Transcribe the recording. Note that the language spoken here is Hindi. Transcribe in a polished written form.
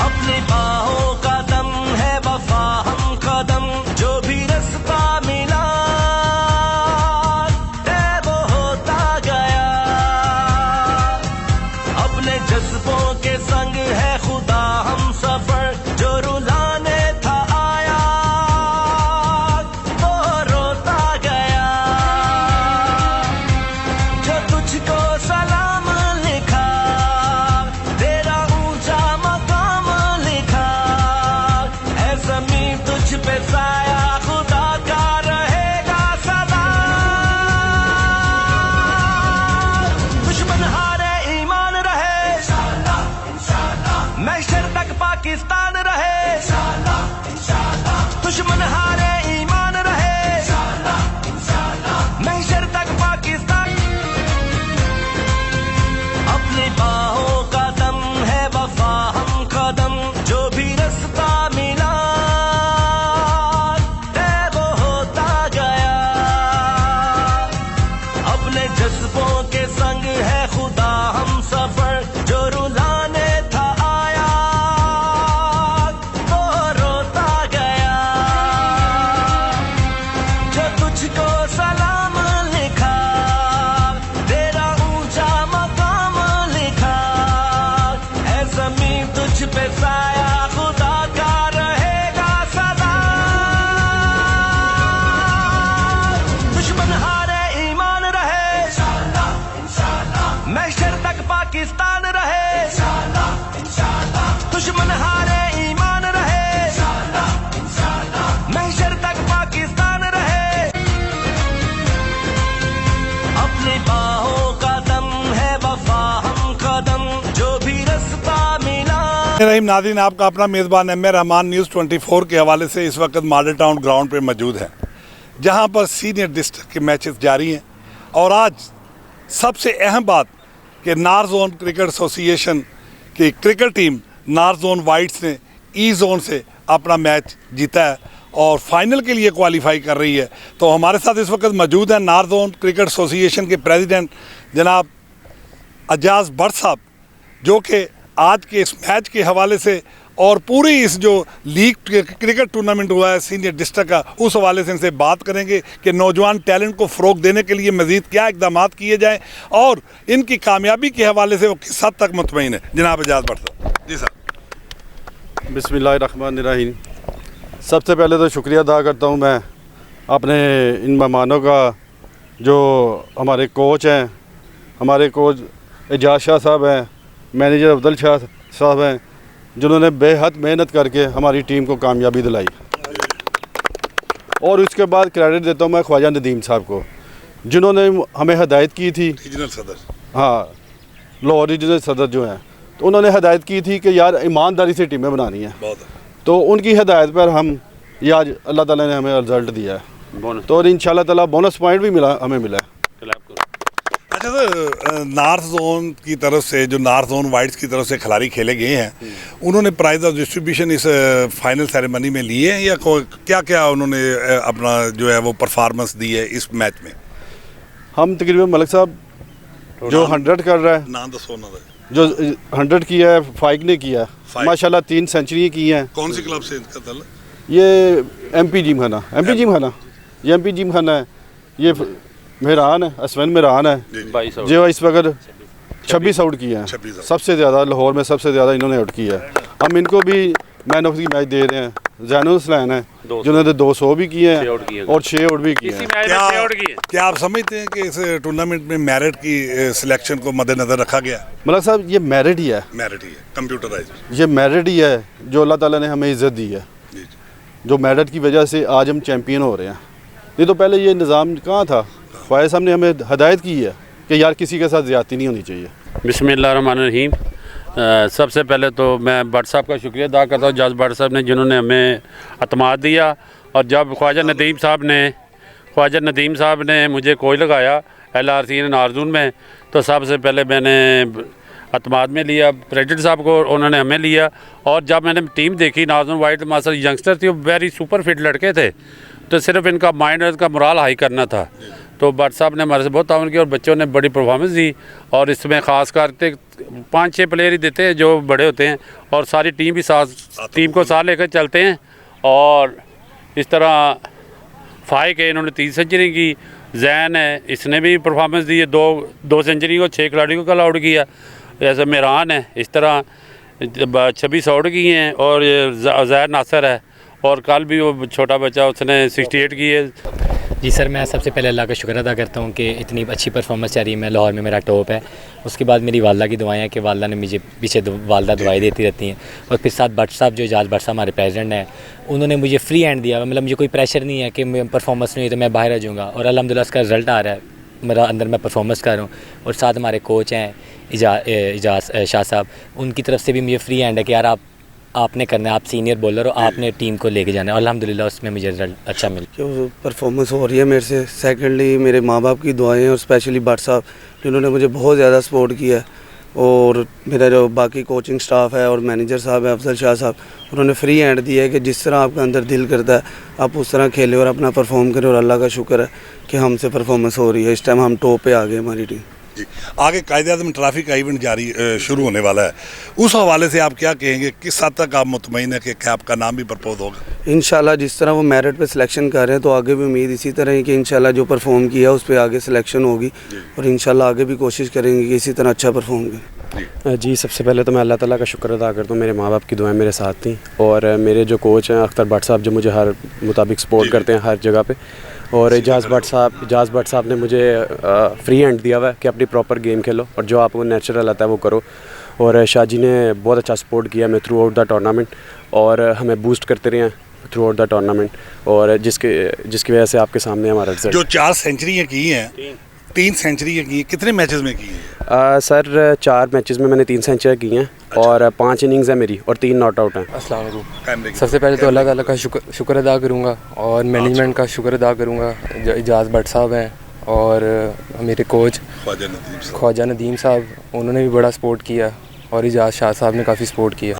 अपनी बाहों का दम है वफा हम कदम, जो भी रास्ता मिला है वो होता गया। अपने जज्बों के संग है खुदा हम सफर, जो रुलाने था आया वो रोता गया। जो तुझको सलाम लिखा तेरा ऊंचा मकाम लिखा, ऐ ज़मीं तुझ पे साया खुदा का रहेगा सदा। दुश्मन हारे ईमान रहे इंशाअल्लाह इंशाअल्लाह, महशर तक पाकिस्तान रहे इंशाअल्लाह इंशाअल्लाह। दुश्मन हारे ईमान रहे इंशाअल्लाह इंशाअल्लाह, महशर तक पाकिस्तान। अपनी बाहों का दम है वफा हम कदम, जो भी रास्ता मिला है वो होता गया। अपने जज्बों के संग है खुदा हम सफर, जो रुलाने था आया वो रोता गया। जो तुझको सलाम लिखा तेरा ऊंचा मकाम लिखा, ऐ ज़मीं तुझ पे साया खुदा का रहेगा सदा। दुश्मन हारे ईमान रहे इंशाअल्लाह इंशाअल्लाह, महशर तक पाकिस्तान रहे इंशाअल्लाह इंशाअल्लाह। दुश्मन हारे ईमान रहे इंशाअल्लाह इंशाअल्लाह, महशर तक पाकिस्तान रहे। अपनी बाहों का दम है वफा हम कदम, जो भी रास्ता मिला। रहीम नाज़रीन, आपका अपना मेज़बान एम ए रहमान न्यूज़ 24 के हवाले से इस वक्त मॉडल टाउन ग्राउंड पर मौजूद है, जहां पर सीनियर डिस्ट्रिक्ट के मैचेस जारी हैं। और आज सबसे अहम बात कि नॉर्थ जोन क्रिकेट एसोसिएशन की cricket team north zone whites ने ई जोन से अपना मैच जीता है और फाइनल के लिए क्वालिफाई कर रही है। तो हमारे साथ इस वक्त मौजूद हैं नॉर्थ जोन क्रिकेट एसोसिएशन के प्रेसिडेंट जनाब एजाज भट्ट साहब, जो कि आज के इस मैच के हवाले से और पूरी इस जो लीग क्रिकेट टूर्नामेंट हुआ है सीनियर डिस्ट्रिक्ट का, उस हवाले से इनसे बात करेंगे कि नौजवान टैलेंट को फ़रोग देने के लिए मज़ीद क्या इक़दाम किए जाएँ और इनकी कामयाबी के हवाले से वो किस हद तक मुतमईन है। जनाब एजाज भट्ट साहब। जी साहब। बिस्मिल्लाहिर्रहमानिर्रहीम। सबसे पहले तो शुक्रिया अदा करता हूँ मैं अपने इन मेहमानों का, जो हमारे कोच हैं, हमारे कोच एजाज शाह साहब हैं, मैनेजर अफजल शाह साहब हैं, जिन्होंने बेहद मेहनत करके हमारी टीम को कामयाबी दिलाई। और उसके बाद क्रेडिट देता हूँ मैं ख्वाजा नदीम साहब को, जिन्होंने हमें हदायत की थी। रीजनल सदर, हाँ, लाहौर रीजनल सदर जो हैं, तो उन्होंने हदायत की थी कि यार ईमानदारी से टीमें बनानी है। तो उनकी हदायत पर हम ये आज अल्लाह ताला ने हमें रिज़ल्ट दिया है, तो और इंशाल्लाह ताला बोनस पॉइंट भी हमें मिला है। अच्छा सर, नॉर्थ जोन की तरफ से जो नॉर्थ जोन वाइट्स की तरफ से खिलाड़ी खेले गए हैं, उन्होंने प्राइज ऑफ डिस्ट्रीब्यूशन इस फाइनल सेरेमनी में लिए हैं या क्या क्या उन्होंने अपना जो है वो परफॉर्मेंस दी है इस मैच में? हम तकरीबन मलिक साहब जो 100 कर रहा है, नाम दसो ना, जो 100 किया है, फाइक ने किया है माशाल्लाह, 3 सेंचुरी की हैं। कौन सी क्लब से इनका ताल्लुक? ये एमपी जिमखाना, ये एमपी जिमखाना है। ये मेहरान है, असवन मेहरान है, जो इस वक्त 26 आउट किए हैं, सबसे ज़्यादा लाहौर में सबसे ज़्यादा इन्होंने आउट किया है। हम इनको भी मैन ऑफ द मैच दे रहे हैं। जैनुल सलैन है जिन्होंने 200 भी किए हैं और 6 आउट भी किए हैं। क्या आप समझते हैं कि इस टूर्नामेंट में मेरिट की सिलेक्शन को मद्देनजर रखा गया? मलिक साहब, ये मेरिट ही है, कंप्यूटराइज, ये मेरिट ही है जो अल्लाह ताला ने हमें इज़्ज़त दी है, जो मेरिट की वजह से आज हम चैम्पियन हो रहे हैं। नहीं तो पहले ये निज़ाम कहाँ था? ख्वाजा साहब ने हमें हदायत की है कि यार किसी के साथ ज़्यादती नहीं होनी चाहिए। बिस्मिल्लाहिर्रहमानिर्रहीम। सबसे पहले तो मैं भट्ट साहब का शुक्रिया अदा करता हूँ, एजाज भट्ट साहब ने, जिन्होंने हमें अतमाद दिया। और जब ख्वाजा नदीम साहब ने मुझे कोई लगाया LRC नारजून में, तो सबसे पहले मैंने अतमाद में लिया, प्रेसिडेंट साहब को, उन्होंने हमें लिया। और जब मैंने टीम देखी नारजून वाइट मास्टर यंगस्टर थी, वो वेरी सुपर फिट लड़के थे, तो सिर्फ इनका माइंड और इनका मोराल हाई करना था। तो भट्ट साहब ने हमारे से बहुत ताउन किया और बच्चों ने बड़ी परफॉर्मेंस दी। और इसमें ख़ास करके 5-6 प्लेयर ही देते हैं जो बड़े होते हैं, और सारी टीम भी साथ टीम को साथ लेकर चलते हैं। और इस तरह फाइक है, इन्होंने 3 सेंचुरी की। जैन है, इसने भी परफॉर्मेंस दी है, 2 सेंचुरी को 6 खिलाड़ियों को कल आउट किया। जैसे मेहरान है, इस तरह 26 आउट किए हैं। और ज़ैर नासर है, और कल भी वो छोटा बच्चा उसने 68 की है। जी सर, मैं सबसे पहले अल्लाह का शुक्र अदा करता हूँ कि इतनी अच्छी परफॉर्मेंस जा रही है। मैं लाहौर में मेरा टॉप है। उसके बाद मेरी वालदा की दुआएं हैं कि वालदा ने मुझे पीछे वालदा दुआएं देती रहती हैं। और फिर साथ भट्ट साहब, जो एजाज भट्ट साहब हमारे प्रेसिडेंट हैं, उन्होंने मुझे फ्री हैंड दिया। मतलब मुझे कोई प्रेशर नहीं है कि मैं परफॉर्मेंस नहीं हुई तो मैं बाहर आ जाऊँगा। और अल्हम्दुलिल्लाह उसका रिजल्ट आ रहा है, मेरा अंदर मैं परफॉर्मेंस कर रहा हूँ। और साथ हमारे कोच हैं एजाज शाह साहब, उनकी तरफ से भी मुझे फ्री हैंड है कि यार आपने करना है, आप सीनियर बॉलर हो, आपने टीम को लेके जाना है। और अल्हम्दुलिल्लाह उसमें मुझे रिजल्ट अच्छा मिला। जो परफॉर्मेंस हो रही है मेरे से, सेकंडली मेरे माँ बाप की दुआएं और स्पेशली भट्ट साहब जिन्होंने मुझे बहुत ज़्यादा सपोर्ट किया है। और मेरा जो बाकी कोचिंग स्टाफ है और मैनेजर साहब है अफजल शाह साहब, उन्होंने फ्री हैंड दिया है कि जिस तरह आपका अंदर दिल करता है आप उस तरह खेलें और अपना परफॉर्म करें। और अल्लाह का शुक्र है कि हमसे परफॉर्मेंस हो रही है। इस टाइम हम टॉप पे आ गए हमारी टीम। जी, आगे कायदे-आज़म ट्रॉफी का इवेंट जारी शुरू होने वाला है, उस हवाले से आप क्या कहेंगे? किस हद तक आप मुतमईन है कि आपका नाम भी प्रपोज होगा? इंशाल्लाह जिस तरह वो मेरिट पे सिलेक्शन कर रहे हैं तो आगे भी उम्मीद इसी तरह है कि इंशाल्लाह जो परफॉर्म किया उस पर आगे सिलेक्शन होगी। और इंशाल्लाह आगे भी कोशिश करेंगे कि इसी तरह अच्छा परफॉर्म करें। जी, सबसे पहले तो मैं अल्लाह ताला का शुक्र अदा करता हूँ। मेरे माँ बाप की दुआएं मेरे साथ थी, और मेरे जो कोच हैं अख्तर भट्ट साहब, जो मुझे हर मुताबिक सपोर्ट करते हैं हर जगह पे। और एजाज भट्ट साहब ने मुझे फ्री हैंड दिया हुआ है कि अपनी प्रॉपर गेम खेलो और जो आपको नेचुरल आता है वो करो। और शाह जी ने बहुत अच्छा सपोर्ट किया हमें थ्रू आउट द टूर्नामेंट, और हमें बूस्ट करते रहे हैं थ्रू आउट द टूर्नामेंट। और जिसकी वजह से आपके सामने हमारा रिजल्ट। जो 4 सेंचुरियाँ की हैं, 3 सेंचुरियाँ की हैं, कितने मैचेस में की हैं? सर 4 मैचेस में मैंने 3 सेंचुरी की हैं। अच्छा। और 5 इनिंग्स है मेरी और 3 नॉट आउट हैं। अस्सलाम वालेकुम। सबसे पहले तो अल्लाह ताला का शुक्र अदा करूँगा और मैनेजमेंट का शुक्र अदा करूँगा। एजाज भट्ट साहब हैं और मेरे कोच ख्वाजा नदीम साहब, उन्होंने भी बड़ा सपोर्ट किया, और एजाज शाह साहब ने काफ़ी सपोर्ट किया।